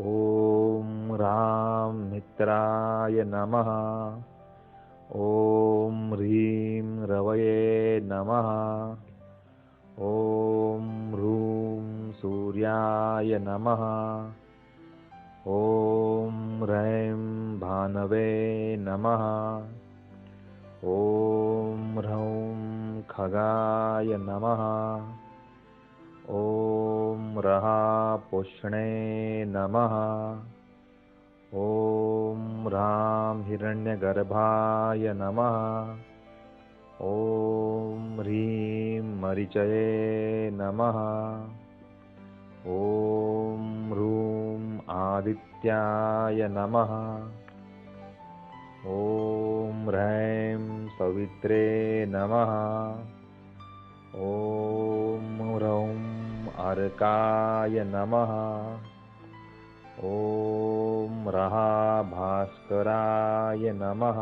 ॐ राम मित्राय नमः। ॐ ह्रीं रवये नमः। ॐ ह्रूं सूर्याय नमः। ॐ ह्रैं भानवे नमः। ॐ ह्रौं खगाय नमः। ॐ रहा पुष्णे नमः। ॐ राम हिरण्यगर्भाय नमः। ॐ ह्रीं मरीचये नमः। ॐ ह्रूं आदित्याय नमः। ॐ ह्रैं सवित्रे नमः। ॐ ह्रौं अर्काय नमः। ॐ रहा भास्कराय नमः।